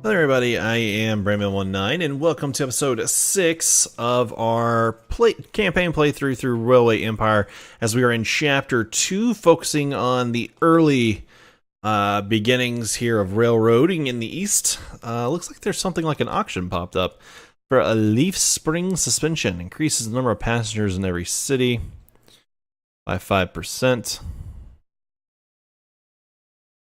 Hello everybody, I am Brandman19 and welcome to episode 6 of our campaign playthrough through Railway Empire as we are in chapter 2 focusing on the early beginnings here of railroading in the east. Looks like there's something like an auction popped up for a leaf spring suspension. Increases the number of passengers in every city by 5%.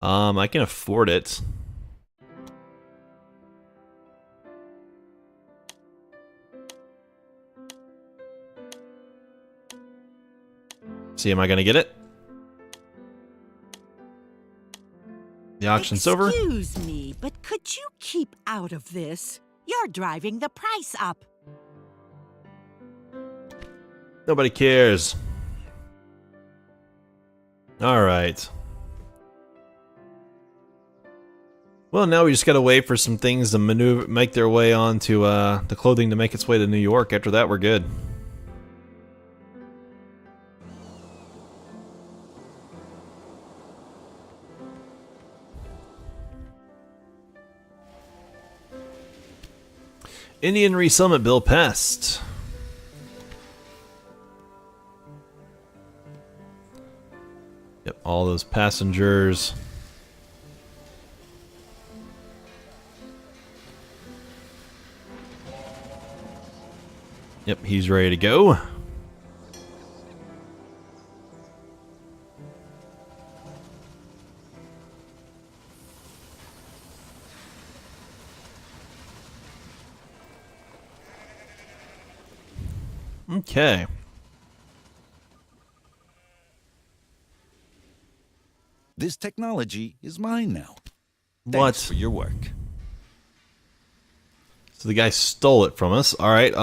I can afford it. See, am I going to get it? The auction's over. Excuse me, but could you keep out of this? You're driving the price up. Nobody cares. Alright. Well, now we just gotta wait for some things to make their way onto the clothing to make its way to New York. After that, we're good. Indian Resettlement Bill passed. Yep, all those passengers. Yep, he's ready to go. Okay. This technology is mine now. What? Thanks for your work. So the guy stole it from us. Alright,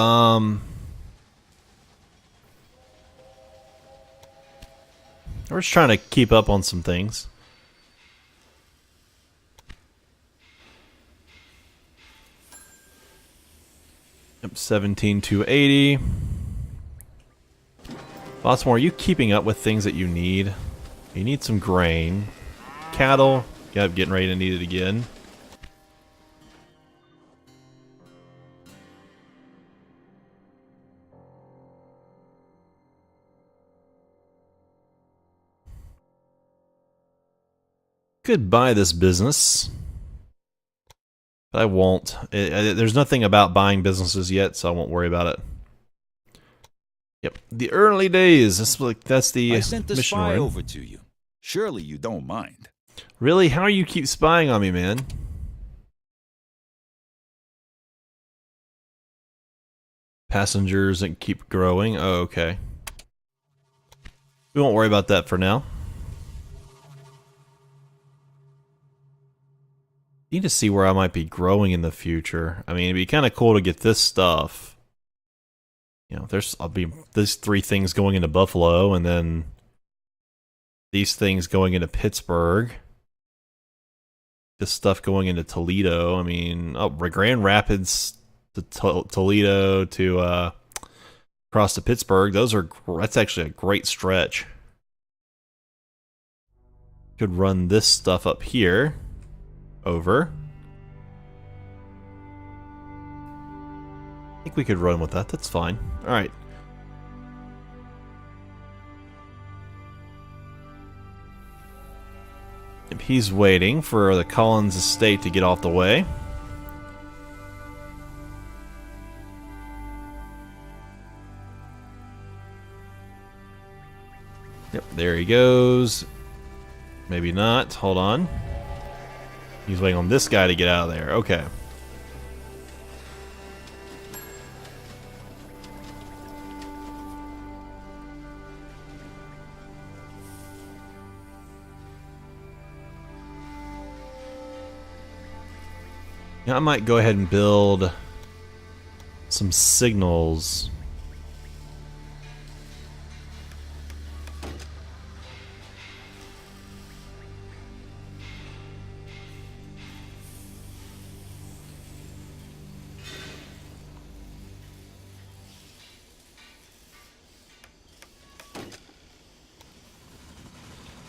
we're just trying to keep up on some things. Yep, 17,280. Baltimore, are you keeping up with things that you need? You need some grain. Cattle, yep, getting ready to need it again. Could buy this business, but I won't. There's nothing about buying businesses yet, so I won't worry about it. Yep, the early days. That's the I sent the mission spy we're in. over to you. Surely you don't mind. Really? How do you keep spying on me, man? Passengers that keep growing. Oh, okay. We won't worry about that for now. Need to see where I might be growing in the future. I mean, it'd be kind of cool to get this stuff. You know, I'll be these 3 things going into Buffalo, and then these things going into Pittsburgh. This stuff going into Toledo. I mean, Grand Rapids to Toledo to across to Pittsburgh. That's actually a great stretch. Could run this stuff up here over. I think we could run with that. That's fine. All right. He's waiting for the Collins estate to get off the way. Yep, there he goes. Maybe not. Hold on. He's waiting on this guy to get out of there. Okay. Yeah, I might go ahead and build some signals.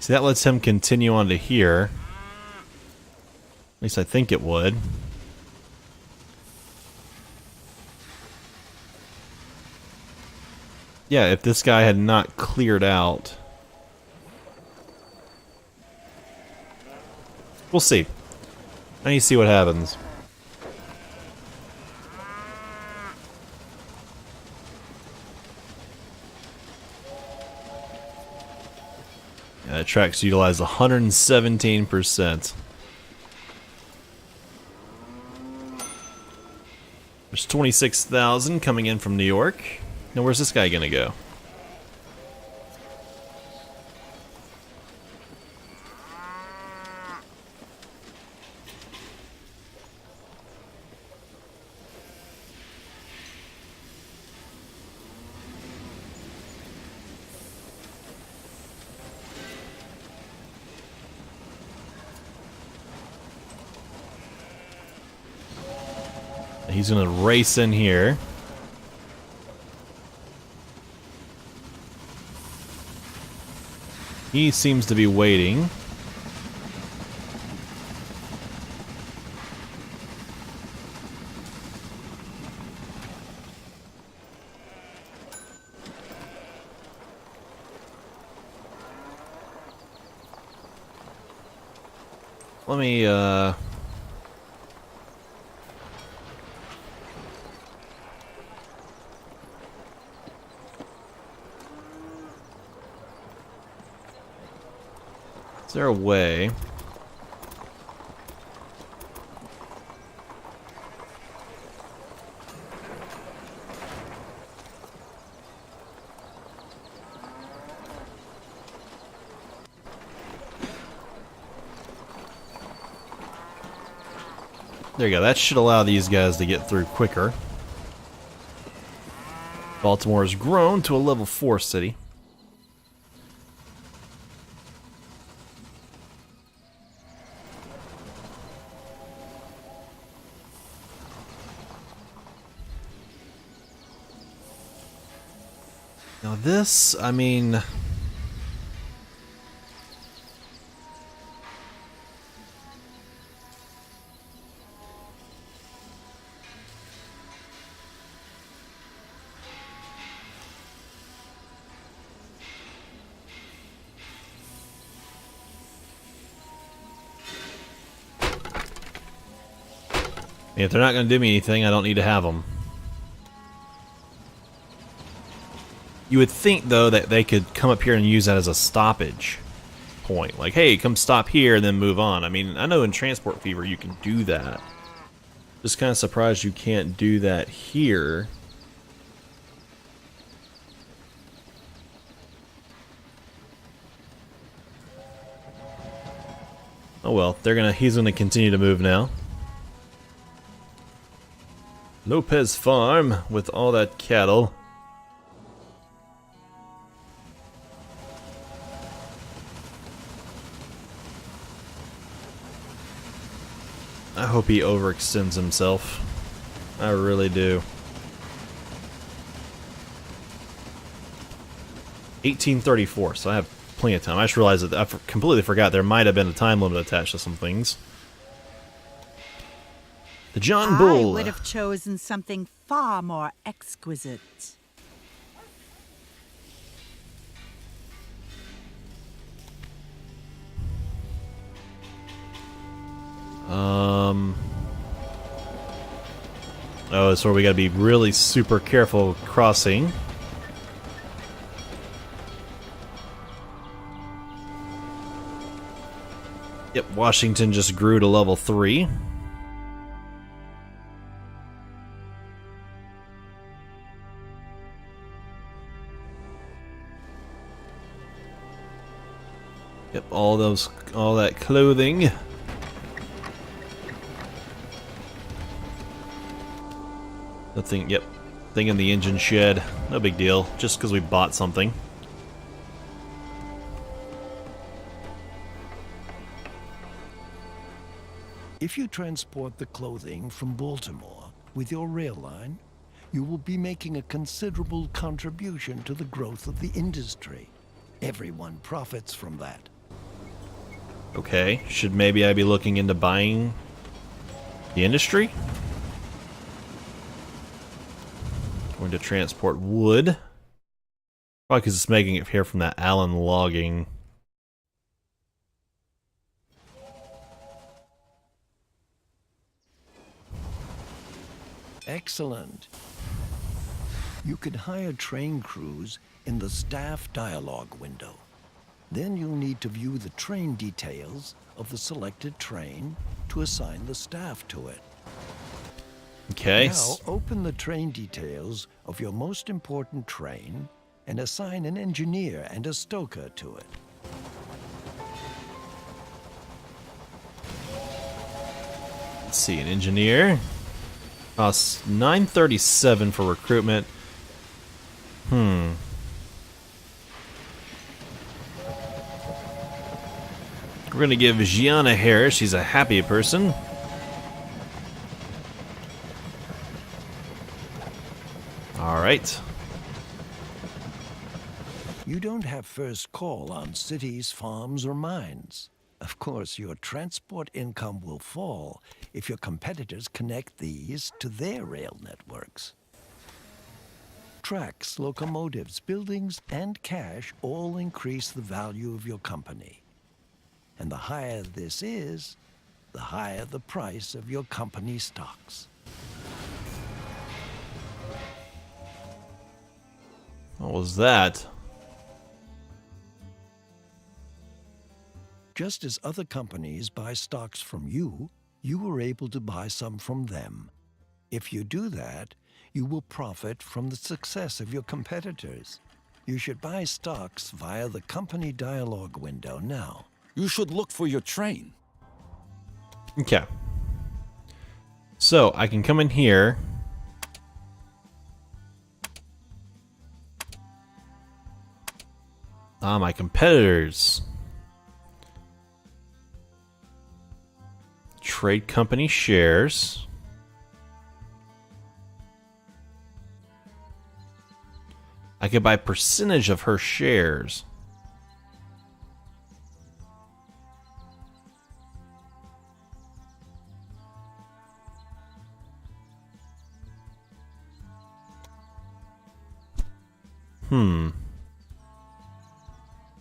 See, that lets him continue on to here. At least I think it would. Yeah, if this guy had not cleared out. We'll see. I need to see what happens. Yeah, the tracks utilize 117%. There's 26,000 coming in from New York. Now where's this guy gonna go? He's gonna race in here. He seems to be waiting. Let me, is there a way? There you go. That should allow these guys to get through quicker. Baltimore has grown to a level 4 city. Now this, I mean... if they're not going to do me anything, I don't need to have them. You would think, though, that they could come up here and use that as a stoppage point. Like, hey, come stop here and then move on. I mean, I know in Transport Fever you can do that. Just kind of surprised you can't do that here. Oh well, he's gonna continue to move now. Lopez Farm with all that cattle. I hope he overextends himself. I really do. 1834, so I have plenty of time. I just realized that I completely forgot there might have been a time limit attached to some things. The John Bull. I would have chosen something far more exquisite. Oh, so we gotta be really super careful crossing. Yep, Washington just grew to level 3. Yep, all that clothing. Nothing, yep. Thing in the engine shed. No big deal. Just because we bought something. If you transport the clothing from Baltimore with your rail line, you will be making a considerable contribution to the growth of the industry. Everyone profits from that. Okay, should maybe I be looking into buying the industry? Going to transport wood. Probably because it's making it here from that Allen logging. Excellent. You can hire train crews in the staff dialogue window. Then you'll need to view the train details of the selected train to assign the staff to it. Okay. Now open the train details of your most important train and assign an engineer and a stoker to it. Let's see, an engineer. Costs 937 for recruitment. We're gonna give Gianna Harris. She's a happy person. Alright. You don't have first call on cities, farms, or mines. Of course, your transport income will fall if your competitors connect these to their rail networks. Tracks, locomotives, buildings, and cash all increase the value of your company. And the higher this is, the higher the price of your company stocks. What was that? Just as other companies buy stocks from you, you are able to buy some from them. If you do that, you will profit from the success of your competitors. You should buy stocks via the company dialogue window now. You should look for your train. Okay. So, I can come in here. My competitors. Trade company shares. I could buy percentage of her shares.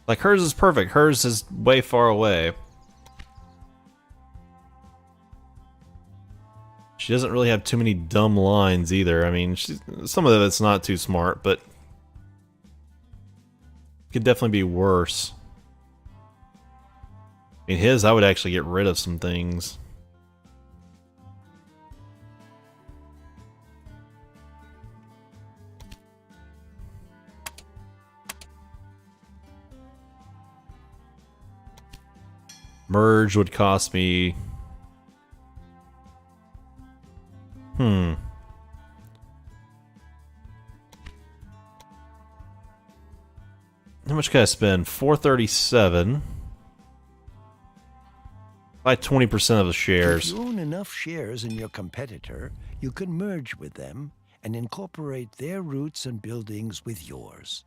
Like hers is perfect. Hers is way far away. She doesn't really have too many dumb lines either. I mean, some of it's not too smart, but could definitely be worse. I mean, his, I would actually get rid of some things. Merge would cost me... How much can I spend? 437. Buy 20% of the shares. If you own enough shares in your competitor, you can merge with them and incorporate their routes and buildings with yours.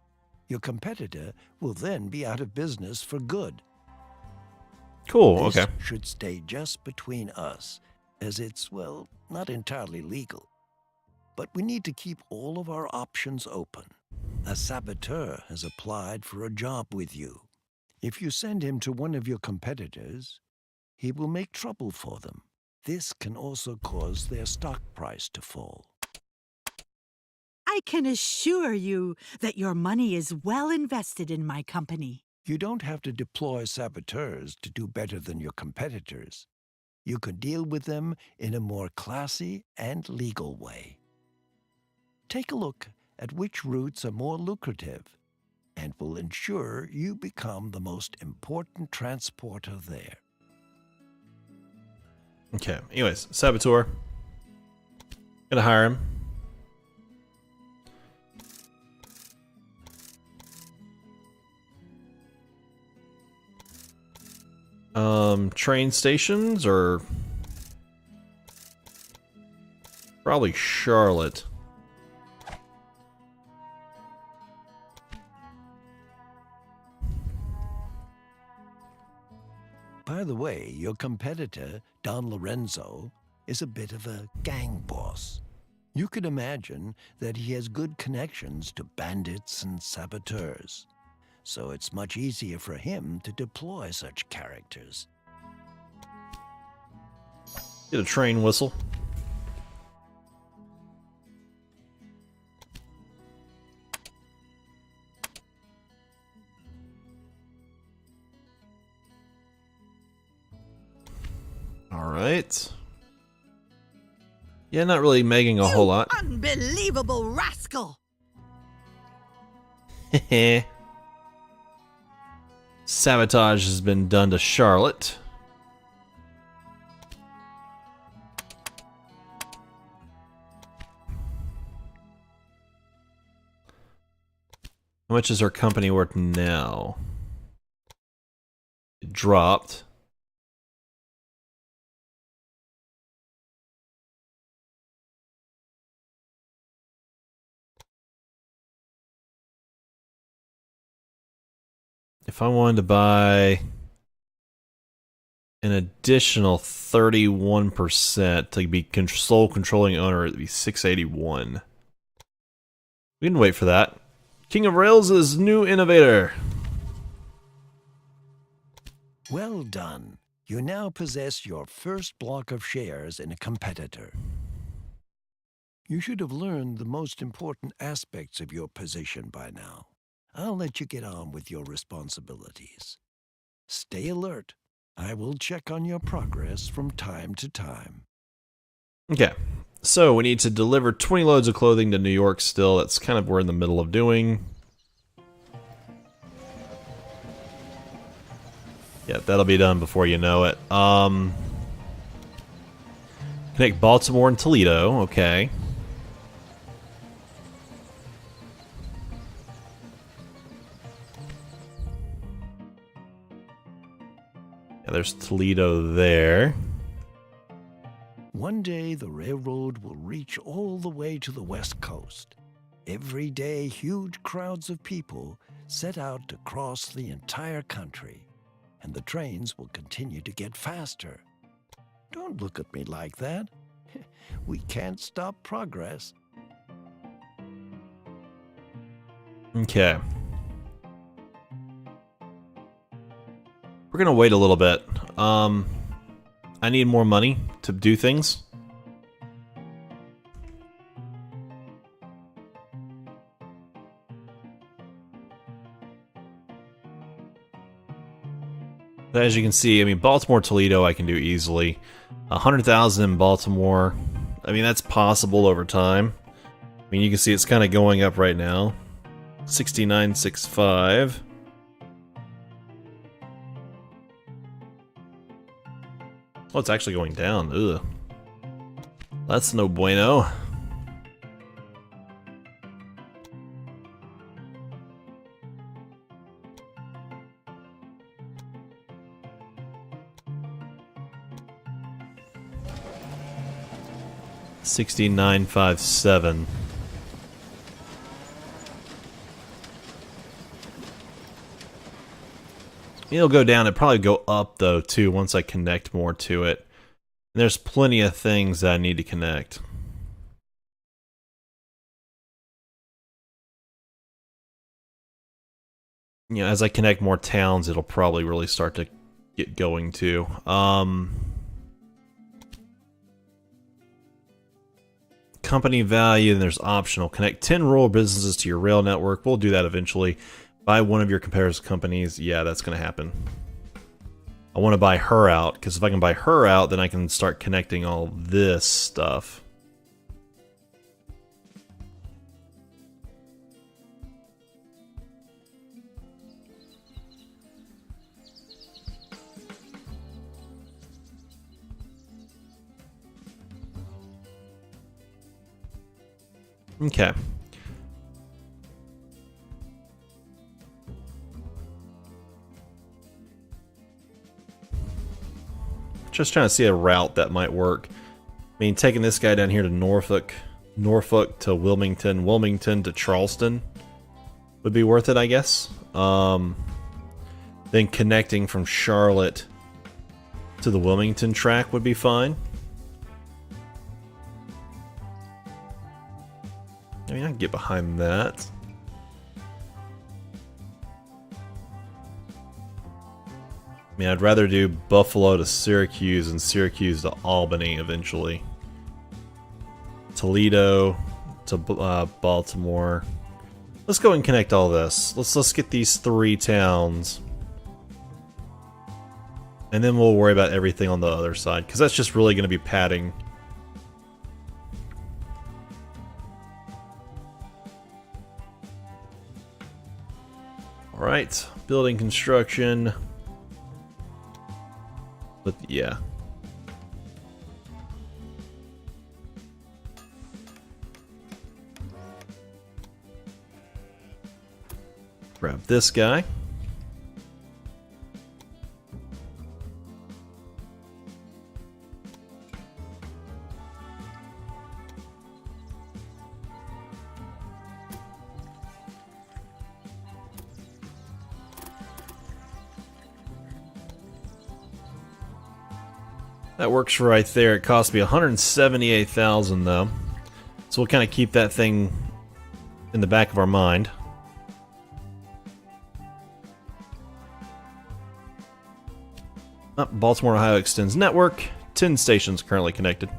Your competitor will then be out of business for good. Cool, This okay. should stay just between us, as it's, well, not entirely legal. But we need to keep all of our options open. A saboteur has applied for a job with you. If you send him to one of your competitors, he will make trouble for them. This can also cause their stock price to fall. I can assure you that your money is well invested in my company. You don't have to deploy saboteurs to do better than your competitors. You can deal with them in a more classy and legal way. Take a look at which routes are more lucrative and will ensure you become the most important transporter there. Okay, anyways, Saboteur. Gonna hire him. Train stations or probably Charlotte. By the way, your competitor, Don Lorenzo, is a bit of a gang boss. You can imagine that he has good connections to bandits and saboteurs, so it's much easier for him to deploy such characters. Get a train whistle. All right. Yeah, not really making a whole lot. Unbelievable rascal! Sabotage has been done to Charlotte. How much is her company worth now? It dropped. If I wanted to buy an additional 31% to be sole controlling owner, it'd be 681. We can wait for that. King of Rails is new innovator. Well done. You now possess your first block of shares in a competitor. You should have learned the most important aspects of your position by now. I'll let you get on with your responsibilities. Stay alert. I will check on your progress from time to time. Okay, so we need to deliver 20 loads of clothing to New York still. That's kind of what we're in the middle of doing. Yeah, that'll be done before you know it. Connect Baltimore and Toledo, okay. Yeah, there's Toledo there. One day the railroad will reach all the way to the West Coast. Every day, huge crowds of people set out to cross the entire country, and the trains will continue to get faster. Don't look at me like that. We can't stop progress. Okay. We're gonna wait a little bit. I need more money to do things. But as you can see, I mean, Baltimore, Toledo, I can do easily. 100,000 in Baltimore. I mean, that's possible over time. I mean, you can see it's kind of going up right now. 69.65. Oh, it's actually going down. Ugh. That's no bueno. $69.57. It'll go down. It'll probably go up, though, too, once I connect more to it. And there's plenty of things that I need to connect. You know, as I connect more towns, it'll probably really start to get going, too. Company value, and there's optional. Connect 10 rural businesses to your rail network. We'll do that eventually. Buy one of your comparative companies. Yeah, that's going to happen. I want to buy her out, because if I can buy her out, then I can start connecting all this stuff. Okay. Just trying to see a route that might work. I mean, taking this guy down here to Norfolk, Norfolk to Wilmington, Wilmington to Charleston would be worth it, I guess. Then connecting from Charlotte to the Wilmington track would be fine. I mean, I can get behind that. I mean, I'd rather do Buffalo to Syracuse and Syracuse to Albany eventually. Toledo to Baltimore. Let's go and connect all this. Let's get these 3 towns. And then we'll worry about everything on the other side, because that's just really going to be padding. Alright, building construction. But yeah. Grab this guy. That works right there. It cost me 178,000 though. So we'll kind of keep that thing in the back of our mind. Baltimore, Ohio extends network. 10 stations currently connected.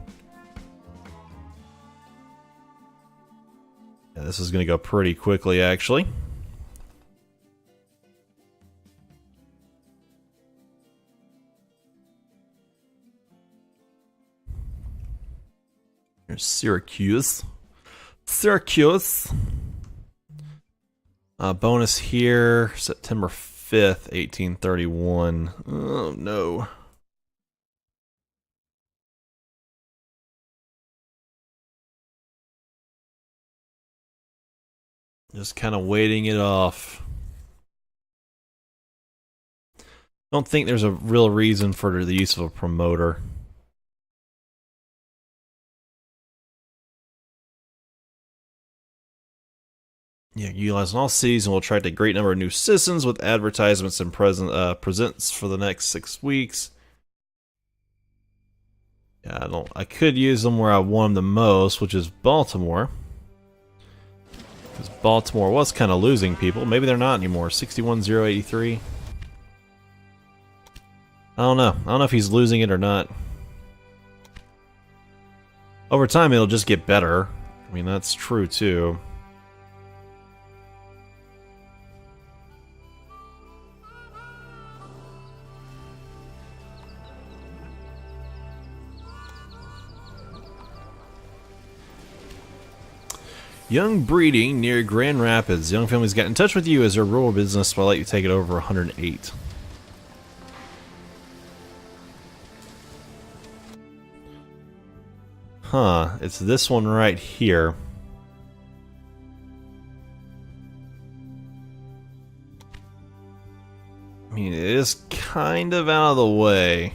Yeah, this is going to go pretty quickly, actually. Here's Syracuse. Syracuse. Bonus here, September 5th, 1831. Oh, no. Just kind of waiting it off. Don't think there's a real reason for the use of a promoter. Yeah, utilizing all cities and will attract a great number of new citizens with advertisements and presents for the next 6 weeks. Yeah, I could use them where I want them the most, which is Baltimore. Because Baltimore was kind of losing people. Maybe they're not anymore. 61,083. I don't know. I don't know if he's losing it or not. Over time, it'll just get better. I mean, that's true, too. Young breeding near Grand Rapids. Young families got in touch with you as their rural business will let you take it over 108. Huh, it's this one right here. I mean, it is kind of out of the way.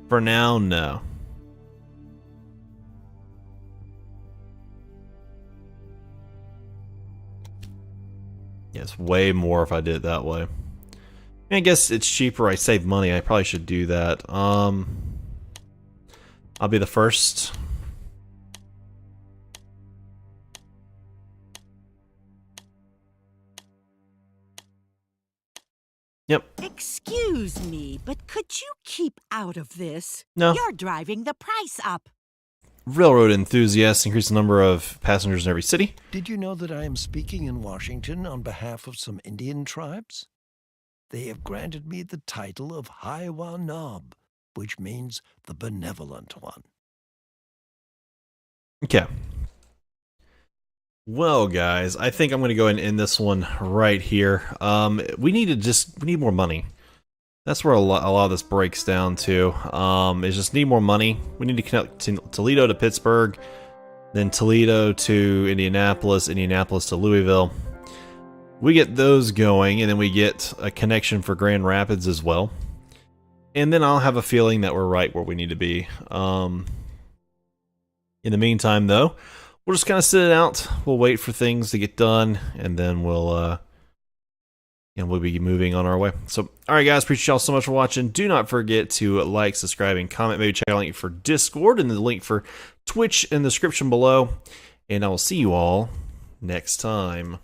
For now, no. Yeah, it's way more if I did it that way. I guess it's cheaper, I save money, I probably should do that. I'll be the first. Yep. Excuse me, but could you keep out of this? No. You're driving the price up. Railroad enthusiasts increase the number of passengers in every city. Did you know that I am speaking in Washington on behalf of some Indian tribes? They have granted me the title of Haiwa Nob, which means the benevolent one. Okay. Well, guys, I think I'm going to go ahead and end this one right here. We need more money. That's where a lot of this breaks down to. Is just need more money. We need to connect Toledo to Pittsburgh, then Toledo to Indianapolis, Indianapolis to Louisville. We get those going, and then we get a connection for Grand Rapids as well. And then I'll have a feeling that we're right where we need to be. In the meantime, though, we'll just kind of sit it out. We'll wait for things to get done, and then we'll, and we'll be moving on our way. So, all right, guys, appreciate y'all so much for watching. Do not forget to like, subscribe, and comment. Maybe check out the link for Discord and the link for Twitch in the description below. And I will see you all next time.